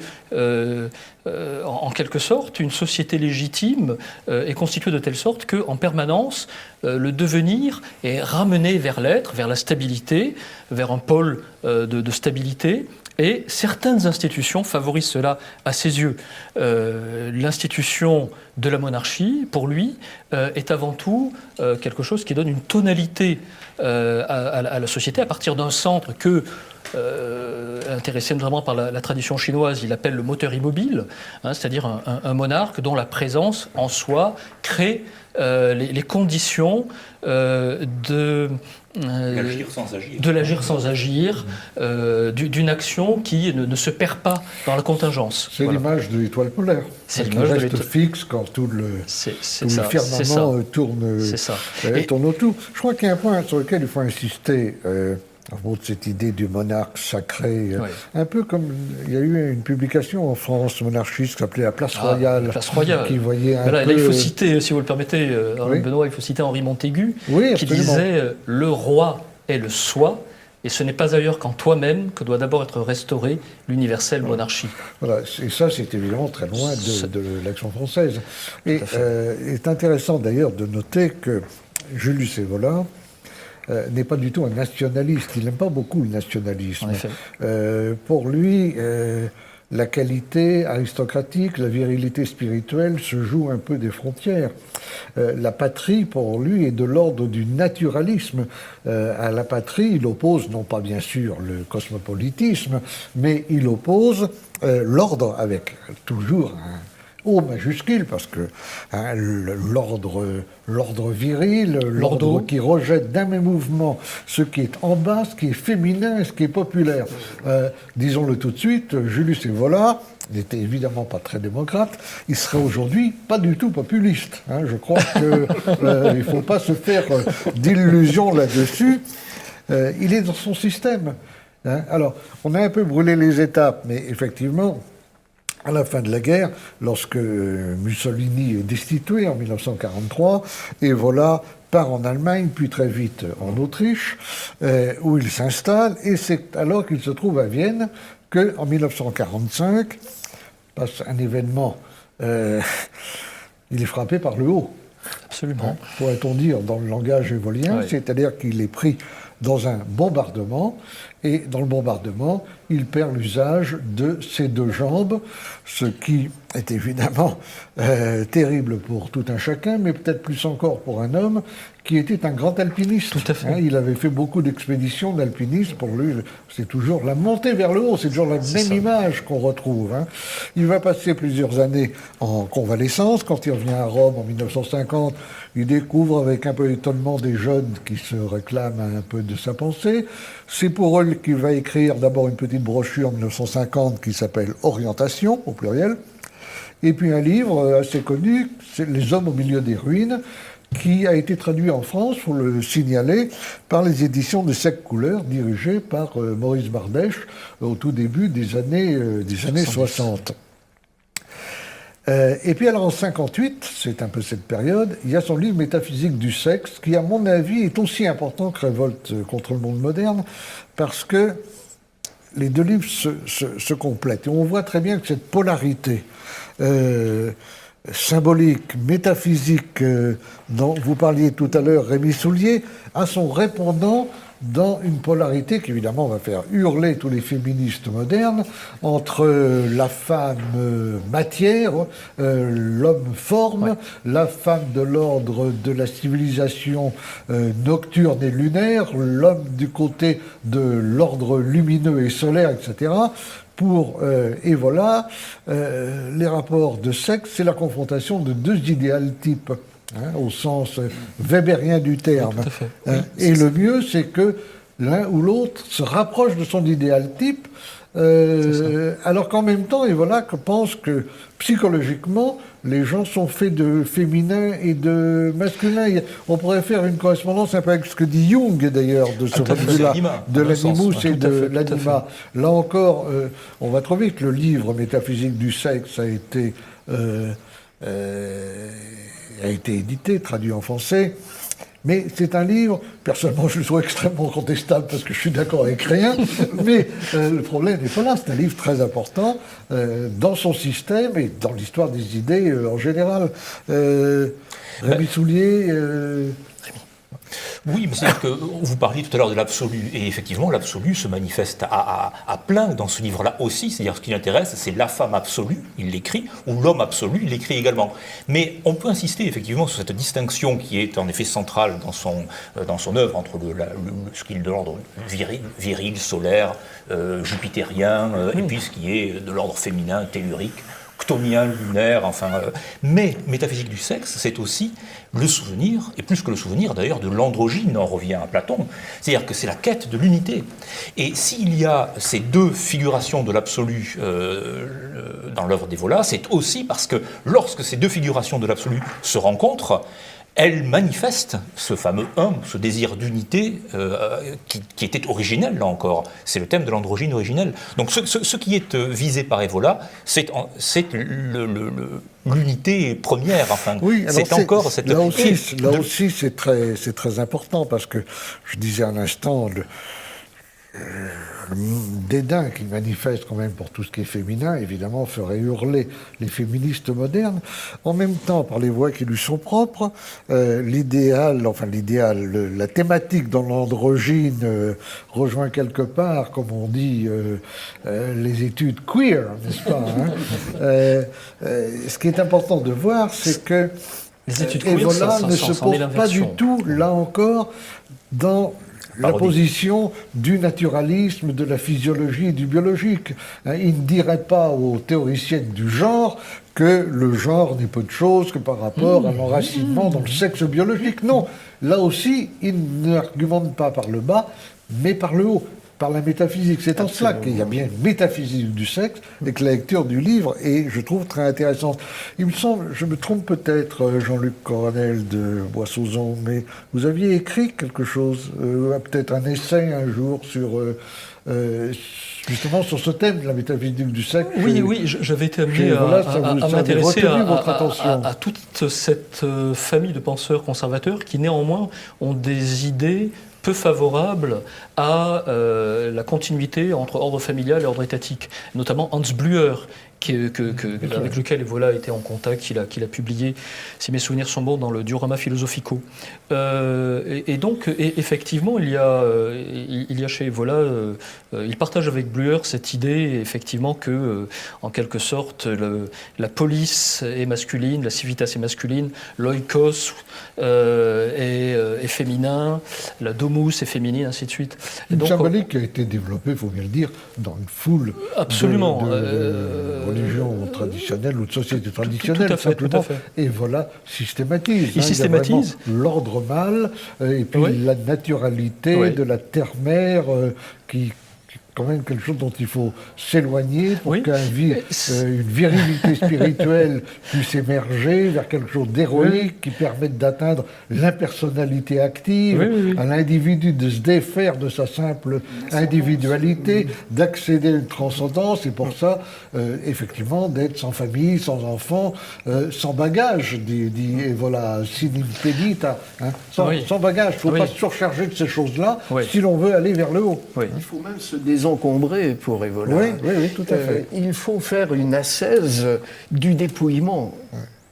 en quelque sorte, une société légitime est constituée de telle sorte qu'en permanence, le devenir est ramené vers l'être, vers la stabilité, vers un pôle de stabilité. Et certaines institutions favorisent cela à ses yeux. L'institution de la monarchie, pour lui, est avant tout quelque chose qui donne une tonalité à la société à partir d'un centre que, intéressé notamment par la tradition chinoise, il appelle le moteur immobile, c'est-à-dire un monarque dont la présence en soi crée les conditions de l'agir sans agir, d'une action qui ne se perd pas dans la contingence. C'est l'image de l'étoile polaire. C'est l'image de l'étoile fixe quand tout le firmament tourne autour. Je crois qu'il y a un point sur lequel il faut insister. À propos de cette idée du monarque sacré, un peu comme il y a eu une publication en France monarchiste qui s'appelait La Place Royale. La Place Royale. Qui voyait là, il faut citer, si vous le permettez, Benoît, il faut citer Henri Montaigu, qui disait « Le roi est le soi, et ce n'est pas ailleurs qu'en toi-même que doit d'abord être restaurée l'universelle monarchie. » Voilà, et ça, c'est évidemment très loin de l'action française. Et c'est intéressant d'ailleurs de noter que Julius Evola n'est pas du tout un nationaliste. Il n'aime pas beaucoup le nationalisme. Pour lui, la qualité aristocratique, la virilité spirituelle se joue un peu des frontières. La patrie, pour lui, est de l'ordre du naturalisme. À la patrie, il oppose, non pas bien sûr le cosmopolitisme, mais il oppose l'ordre avec toujours O majuscule, parce que l'ordre viril, l'ordre qui rejette d'un même mouvement ce qui est en bas, ce qui est féminin et ce qui est populaire. Disons-le tout de suite, Julius Evola n'était évidemment pas très démocrate, il serait aujourd'hui pas du tout populiste. Je crois qu'il ne faut pas se faire d'illusions là-dessus. Il est dans son système. Alors, on a un peu brûlé les étapes, mais effectivement, à la fin de la guerre, lorsque Mussolini est destitué en 1943, Evola part en Allemagne, puis très vite en Autriche, où il s'installe, et c'est alors qu'il se trouve à Vienne qu'en 1945 passe un événement. Il est frappé par le haut. Absolument. Pourrait-on dire dans le langage évolien, oui. C'est-à-dire qu'il est pris dans un bombardement, et dans le bombardement, il perd l'usage de ses deux jambes, ce qui est évidemment terrible pour tout un chacun, mais peut-être plus encore pour un homme qui était un grand alpiniste. Tout à fait. Il avait fait beaucoup d'expéditions d'alpinisme. Pour lui, c'est toujours la montée vers le haut, c'est toujours la même image qu'on retrouve. Il va passer plusieurs années en convalescence. Quand il revient à Rome en 1950, il découvre avec un peu d'étonnement des jeunes qui se réclament un peu de sa pensée. C'est pour eux qu'il va écrire d'abord une petite brochure en 1950 qui s'appelle « Orientation », au pluriel, et puis un livre assez connu, c'est « Les hommes au milieu des ruines », qui a été traduit en France, il faut le signaler, par les éditions de Sec Couleur, dirigées par Maurice Bardèche au tout début des années 60. Et puis alors en 58, c'est un peu cette période, il y a son livre Métaphysique du sexe, qui à mon avis est aussi important que Révolte contre le monde moderne, parce que les deux livres se complètent. Et on voit très bien que cette polarité symbolique, métaphysique, dont vous parliez tout à l'heure, Rémi Soulier, a son répondant dans une polarité qui évidemment va faire hurler tous les féministes modernes, entre la femme matière, l'homme forme, ouais. La femme de l'ordre de la civilisation nocturne et lunaire, l'homme du côté de l'ordre lumineux et solaire, etc. Pour Evola, les rapports de sexe, c'est la confrontation de deux idéal types. Au sens weberien du terme. Oui, tout à fait. Oui, et le mieux, c'est que l'un ou l'autre se rapproche de son idéal type, alors qu'en même temps, et voilà, que pense que psychologiquement, les gens sont faits de féminin et de masculin. On pourrait faire une correspondance un peu avec ce que dit Jung, d'ailleurs, de ce point de vue-là, de l'animus et de l'anima. Là encore, on va trouver que le livre Métaphysique du sexe a été édité, traduit en français, mais c'est un livre, personnellement je le trouve extrêmement contestable parce que je suis d'accord avec rien, mais le problème n'est pas là, c'est un livre très important dans son système et dans l'histoire des idées en général. Rémi Soulier... Oui, mais c'est-à-dire que vous parliez tout à l'heure de l'absolu, et effectivement, l'absolu se manifeste à plein dans ce livre-là aussi. C'est-à-dire, ce qui l'intéresse, c'est la femme absolue, il l'écrit, ou l'homme absolu, il l'écrit également. Mais on peut insister effectivement sur cette distinction qui est en effet centrale dans son œuvre entre ce qui est de l'ordre viril, solaire, jupitérien, et puis ce qui est de l'ordre féminin, tellurique, chthonien, lunaire, enfin... mais Métaphysique du sexe, c'est aussi le souvenir, et plus que le souvenir d'ailleurs, de l'androgyne, on revient à Platon, c'est-à-dire que c'est la quête de l'unité. Et s'il y a ces deux figurations de l'absolu dans l'œuvre d'Evola, c'est aussi parce que lorsque ces deux figurations de l'absolu se rencontrent, elle manifeste ce fameux un, ce désir d'unité qui était originel, là encore. C'est le thème de l'androgyne originel. Donc ce qui est visé par Evola, c'est l'unité première. Enfin, oui, c'est encore cette... Là aussi, c'est très important, parce que je disais à l'instant... le dédain qu'il manifeste quand même pour tout ce qui est féminin, évidemment, ferait hurler les féministes modernes. En même temps, par les voies qui lui sont propres, la thématique dans l'androgyne rejoint quelque part, comme on dit, les études queer, n'est-ce pas, ce qui est important de voir, c'est que Evola ne se pose pas du tout, là encore, dans la position du naturalisme, de la physiologie et du biologique. Il ne dirait pas aux théoriciennes du genre que le genre n'est peu de choses que par rapport à l'enracinement dans le sexe biologique. Non, là aussi, il n'argumente pas par le bas, mais par le haut, par la métaphysique. C'est en cela qu'il y a bien une métaphysique du sexe et que la lecture du livre est, je trouve, très intéressante. Il me semble, je me trompe peut-être, Jean-Luc Coronel de Boissauzon, mais vous aviez écrit quelque chose, peut-être un essai un jour sur... justement sur ce thème de la métaphysique du sexe. Oui, j'avais été amené à m'intéresser à toute cette famille de penseurs conservateurs qui néanmoins ont des idées peu favorables à la continuité entre ordre familial et ordre étatique, notamment Hans Blüher, avec lequel Evola était en contact, qu'il a publié, si mes souvenirs sont bons, dans le Diorama Philosophico. Et donc, effectivement, il y a chez Evola, il partage avec Blüher cette idée, effectivement, que, en quelque sorte, la police est masculine, la civitas est masculine, l'oikos est féminin, la domus est féminine, ainsi de suite. Une symbolique qui a été développée, il faut bien le dire, dans une foule de religions traditionnelles ou de sociétés traditionnelles. Tout à fait. Et voilà, systématise. Il systématise. Il y a l'ordre mâle et puis la naturalité de la terre-mère qui quand même quelque chose dont il faut s'éloigner pour qu'une virilité spirituelle puisse émerger vers quelque chose d'héroïque qui permette d'atteindre l'impersonnalité active, à l'individu de se défaire de sa simple individualité, d'accéder à une transcendance, et pour ça, effectivement, d'être sans famille, sans enfant, sans bagage, dit Evola, sin impedita, sans bagage. Il ne faut pas se surcharger de ces choses-là si l'on veut aller vers le haut. Il faut même se désencombrer pour Evola. Oui, tout à fait. Il faut faire une ascèse du dépouillement.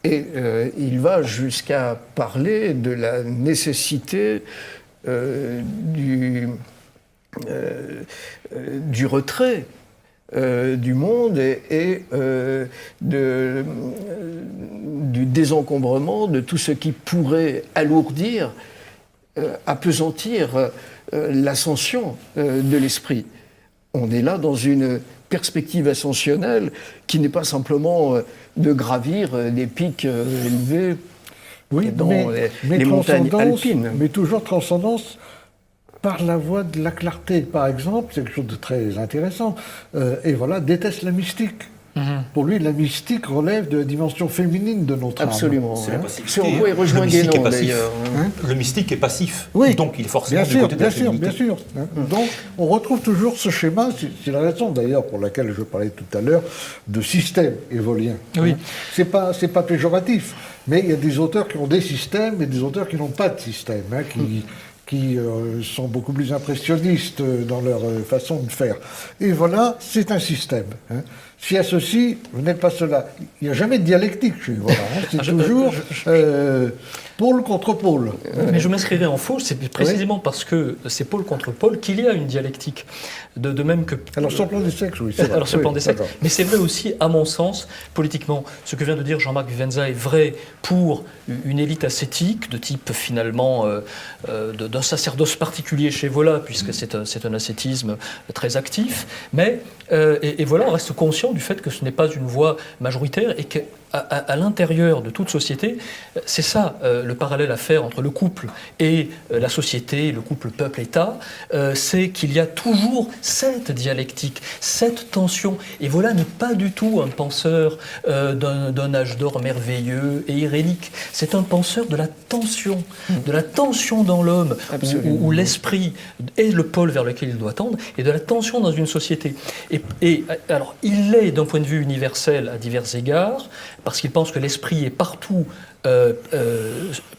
Et il va jusqu'à parler de la nécessité du retrait du monde et du désencombrement de tout ce qui pourrait alourdir, appesantir l'ascension de l'esprit. On est là dans une perspective ascensionnelle qui n'est pas simplement de gravir des pics élevés dans les montagnes alpines. Mais toujours transcendance par la voie de la clarté. Par exemple, c'est quelque chose de très intéressant. Et voilà, déteste la mystique. Pour lui, la mystique relève de la dimension féminine de notre âme. Absolument. C'est la passivité. Sur quoi il rejoint Guénon, d'ailleurs. Le mystique est passif. Oui. Donc il est forcément du côté de la féminité. Bien sûr. Donc on retrouve toujours ce schéma, c'est la raison d'ailleurs pour laquelle je parlais tout à l'heure de système évolien. Oui. C'est pas péjoratif, mais il y a des auteurs qui ont des systèmes et des auteurs qui n'ont pas de système, qui sont beaucoup plus impressionnistes dans leur façon de faire. Et voilà, c'est un système. Si à ceci, vous n'êtes pas cela. Il n'y a jamais de dialectique chez vous. C'est toujours pôle contre pôle. Mais je m'inscrirai en faux, c'est précisément parce que c'est pôle contre pôle qu'il y a une dialectique. De même que... Alors sur le plan des sexes, oui, c'est vrai. Alors sur le plan des sexes. Mais c'est vrai aussi, à mon sens, politiquement. Ce que vient de dire Jean-Marc Vivenza est vrai pour une élite ascétique, de type finalement d'un sacerdoce particulier chez Evola, puisque c'est un ascétisme très actif. Mais, et voilà, on reste conscient du fait que ce n'est pas une voie majoritaire et qu'à l'intérieur de toute société, c'est ça le parallèle à faire entre le couple et la société, le couple peuple-État, c'est qu'il y a toujours cette dialectique, cette tension. Et voilà n'est pas du tout un penseur d'un âge d'or merveilleux et irénique. C'est un penseur de la tension dans l'homme, où l'esprit est le pôle vers lequel il doit tendre, et de la tension dans une société. Et alors, il l'est d'un point de vue universel à divers égards, parce qu'il pense que l'esprit est partout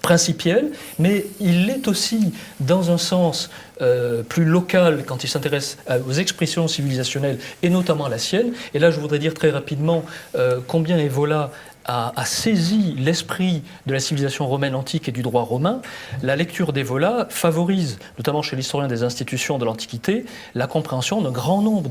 principiel, mais il l'est aussi dans un sens plus local quand il s'intéresse aux expressions civilisationnelles et notamment à la sienne. Et là, je voudrais dire très rapidement combien Evola a saisi l'esprit de la civilisation romaine antique et du droit romain, la lecture d'Evola favorise, notamment chez l'historien des institutions de l'Antiquité, la compréhension d'un grand nombre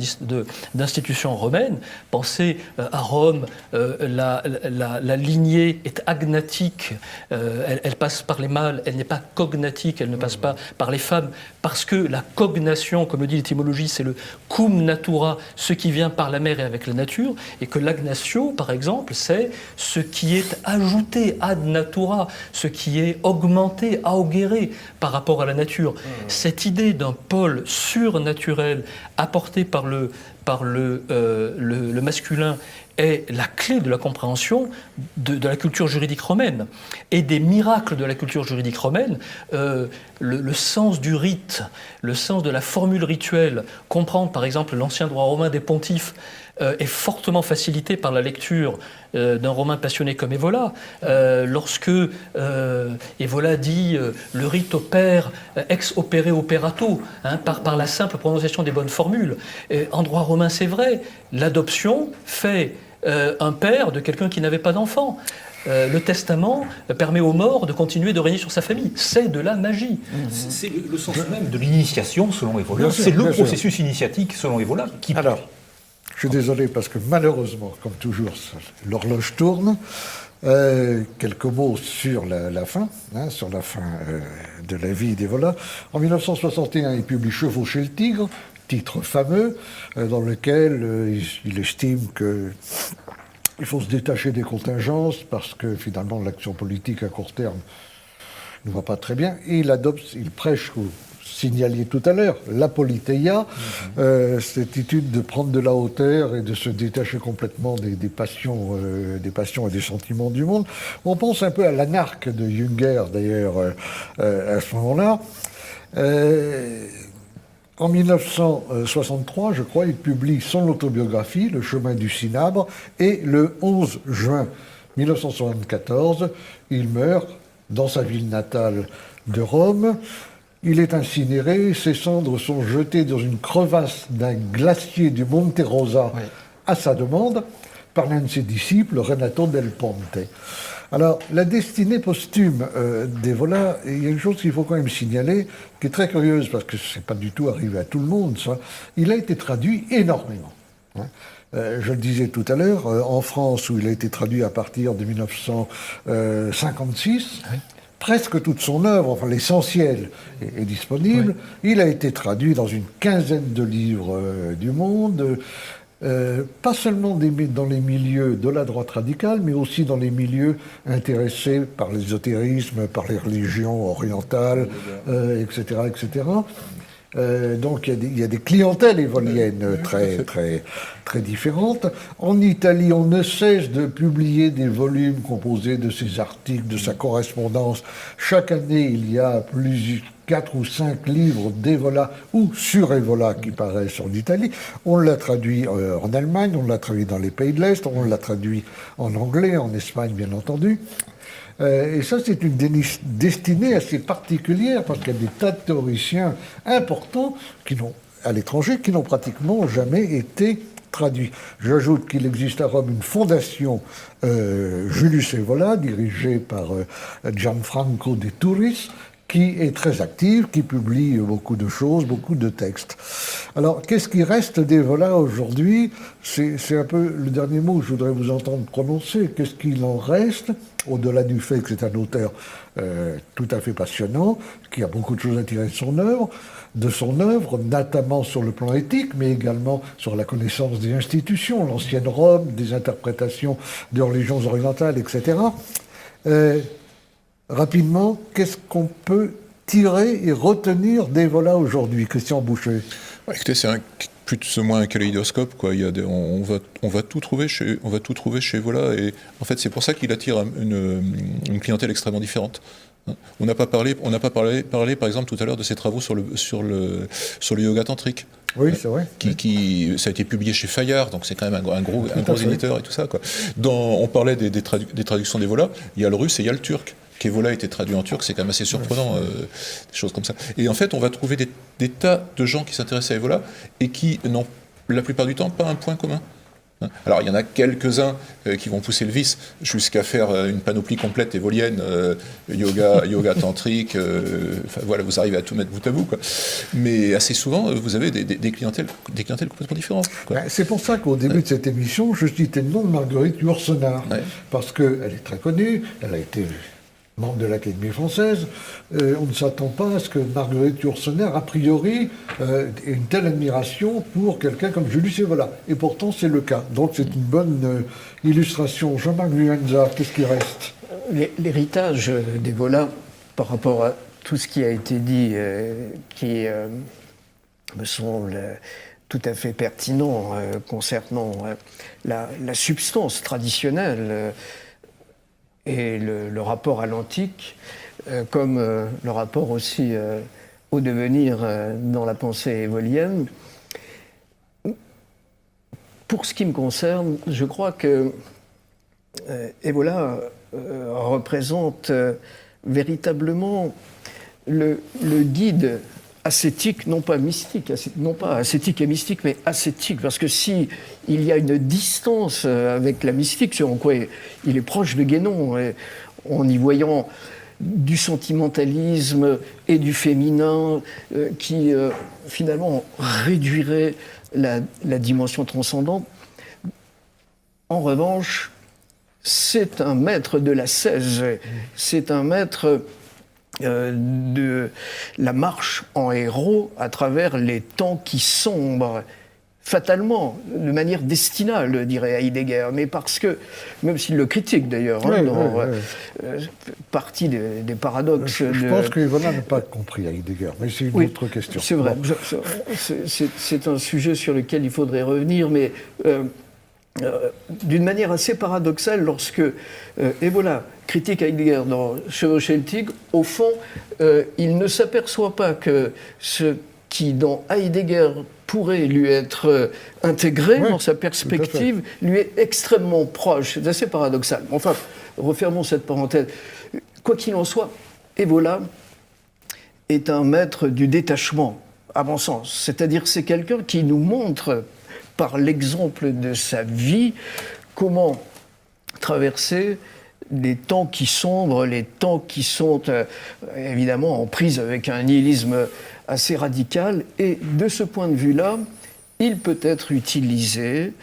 d'institutions romaines. Pensez à Rome, la lignée est agnatique, elle passe par les mâles, elle n'est pas cognatique, elle ne passe pas par les femmes, parce que la cognation, comme le dit l'étymologie, c'est le cum natura, ce qui vient par la mer et avec la nature, et que l'agnatio, par exemple, c'est ce qui est ajouté ad natura, ce qui est augmenté, augéré par rapport à la nature. Cette idée d'un pôle surnaturel apporté par le masculin est la clé de la compréhension de la culture juridique romaine et des miracles de la culture juridique romaine. Le sens du rite, le sens de la formule rituelle, comprendre par exemple l'ancien droit romain des pontifes est fortement facilité par la lecture d'un romain passionné comme Evola. Lorsque Evola dit le rite opère ex opere operato, par la simple prononciation des bonnes formules. En droit romain, c'est vrai, l'adoption fait un père de quelqu'un qui n'avait pas d'enfant. Le testament permet aux morts de continuer de régner sur sa famille. C'est de la magie. C'est le sens même de l'initiation selon Evola. C'est le processus initiatique selon Evola qui... Alors, je suis désolé parce que malheureusement, comme toujours, l'horloge tourne. Quelques mots sur la fin, de la vie d'Evola. En 1961, il publie Chevaucher le tigre, titre fameux, dans lequel il estime qu'il faut se détacher des contingences parce que finalement l'action politique à court terme ne va pas très bien. Et il prêche, vous signaliez tout à l'heure, la politeia, cette attitude de prendre de la hauteur et de se détacher complètement des passions et des sentiments du monde. On pense un peu à l'anarque de Jünger d'ailleurs à ce moment-là. En 1963, je crois, il publie son autobiographie, Le chemin du cinabre, et le 11 juin 1974, il meurt dans sa ville natale de Rome. Il est incinéré, ses cendres sont jetées dans une crevasse d'un glacier du Monte Rosa à sa demande par l'un de ses disciples, Renato del Ponte. Alors, la destinée posthume d'Evola, il y a une chose qu'il faut quand même signaler, qui est très curieuse, parce que ce n'est pas du tout arrivé à tout le monde, ça. Il a été traduit énormément. Je le disais tout à l'heure, en France, où il a été traduit à partir de 1956, presque toute son œuvre, enfin l'essentiel, est disponible. Il a été traduit dans une quinzaine de livres du monde. Pas seulement dans les milieux de la droite radicale, mais aussi dans les milieux intéressés par l'ésotérisme, par les religions orientales, etc., etc. Donc il y a des clientèles évoliennes très différentes. En Italie, on ne cesse de publier des volumes composés de ses articles, de sa correspondance. Chaque année, il y a 4 ou 5 livres d'Evola ou sur Evola qui paraissent en Italie. On l'a traduit en Allemagne, on l'a traduit dans les pays de l'Est, on l'a traduit en anglais, en Espagne bien entendu. Et ça, c'est une destinée assez particulière parce qu'il y a des tas de théoriciens importants à l'étranger qui n'ont pratiquement jamais été traduits. J'ajoute qu'il existe à Rome une fondation Julius Evola, dirigée par Gianfranco de Turris, qui est très active, qui publie beaucoup de choses, beaucoup de textes. Alors, qu'est-ce qui reste d'Evola aujourd'hui ? C'est un peu le dernier mot que je voudrais vous entendre prononcer. Qu'est-ce qu'il en reste, au-delà du fait que c'est un auteur tout à fait passionnant, qui a beaucoup de choses à tirer de son œuvre, notamment sur le plan éthique, mais également sur la connaissance des institutions, l'ancienne Rome, des interprétations des religions orientales, etc. Rapidement, qu'est-ce qu'on peut tirer et retenir d'Evola aujourd'hui, Christian Boucher? Écoutez, c'est plus ou moins un kaléidoscope, quoi. On va tout trouver chez Evola, et en fait, c'est pour ça qu'il attire une clientèle extrêmement différente. On n'a pas parlé, par exemple, tout à l'heure de ses travaux sur le yoga tantrique. Oui, c'est vrai. Ça a été publié chez Fayard, donc c'est quand même un gros éditeur et tout ça, quoi. On parlait des traductions d'Evola, il y a le russe et il y a le turc. Qu'Evola a été traduit en turc, c'est quand même assez surprenant, des choses comme ça. Et en fait, on va trouver des tas de gens qui s'intéressent à Evola et qui n'ont, la plupart du temps, pas un point commun. Alors, il y en a quelques-uns qui vont pousser le vice jusqu'à faire une panoplie complète évolienne, yoga tantrique, voilà, vous arrivez à tout mettre bout à bout, quoi. Mais assez souvent, vous avez des clientèles complètement différentes, quoi. C'est pour ça qu'au début de cette émission, je citais le nom de Marguerite Yourcenar, parce qu'elle est très connue, elle a été membre de l'Académie française. On ne s'attend pas à ce que Marguerite Yourcenar, a priori, ait une telle admiration pour quelqu'un comme Julius Evola. Et pourtant, c'est le cas. Donc, c'est une bonne illustration. Jean-Marc Vivenza, qu'est-ce qui reste? L'héritage d'Evola, par rapport à tout ce qui a été dit, qui me semble tout à fait pertinent concernant la substance traditionnelle et le rapport à l'antique, comme le rapport aussi au devenir dans la pensée évolienne. Pour ce qui me concerne, je crois que Evola représente véritablement le guide ascétique, non pas mystique, non pas ascétique et mystique, mais ascétique, parce que si il y a une distance avec la mystique, sur quoi il est proche de Guénon, en y voyant du sentimentalisme et du féminin qui finalement réduirait la dimension transcendante. En revanche, c'est un maître de l'ascèse, c'est un maître de la marche en héros à travers les temps qui sombrent, fatalement, de manière destinale, dirait Heidegger, mais parce que, même s'il le critique d'ailleurs, partie des paradoxes... Je pense que Evola n'a pas compris Heidegger, mais c'est une autre question. C'est vrai, c'est un sujet sur lequel il faudrait revenir, mais... d'une manière assez paradoxale, lorsque Evola critique Heidegger dans Chevaucher le tigre, au fond, il ne s'aperçoit pas que ce qui, dans Heidegger, pourrait lui être intégré dans sa perspective, lui est extrêmement proche. C'est assez paradoxal. Enfin, refermons cette parenthèse. Quoi qu'il en soit, Evola est un maître du détachement, à mon sens. C'est-à-dire c'est quelqu'un qui nous montre, par l'exemple de sa vie, comment traverser les temps qui sombrent, les temps qui sont évidemment en prise avec un nihilisme assez radical. Et de ce point de vue-là, il peut être utilisé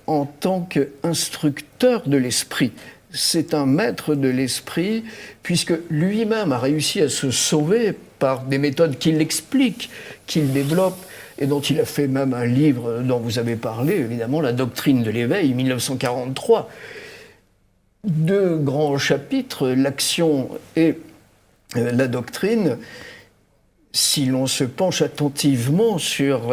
en tant qu'instructeur de l'esprit. C'est un maître de l'esprit, puisque lui-même a réussi à se sauver par des méthodes qu'il explique, qu'il développe, et dont il a fait même un livre dont vous avez parlé, évidemment, La doctrine de l'éveil, 1943. 2 grands chapitres, l'action et la doctrine. Si l'on se penche attentivement sur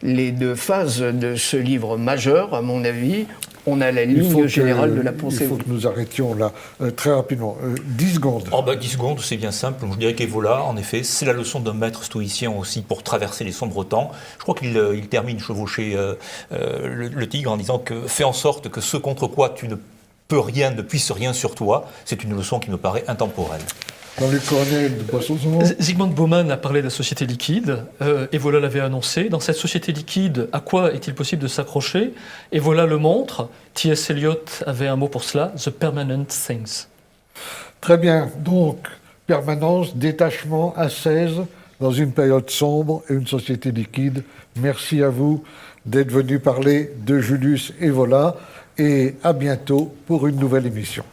les 2 phases de ce livre majeur, à mon avis, on a la ligne générale de la pensée. Il faut que nous arrêtions là, très rapidement. 10 secondes. 10 secondes, c'est bien simple. Je dirais qu'Evola, en effet, c'est la leçon d'un maître stoïcien aussi pour traverser les sombres temps. Je crois qu'il termine Chevaucher le tigre en disant que fais en sorte que ce contre quoi tu ne peux rien, ne puisse rien sur toi, c'est une leçon qui me paraît intemporelle. Dans les Cornell de Poisson. Zygmunt Bauman a parlé de la société liquide, Evola l'avait annoncé. Dans cette société liquide, à quoi est-il possible de s'accrocher? Evola le montre. T.S. Eliot avait un mot pour cela, the permanent things. Très bien, donc permanence, détachement, ascèse, dans une période sombre et une société liquide. Merci à vous d'être venu parler de Julius Evola et à bientôt pour une nouvelle émission.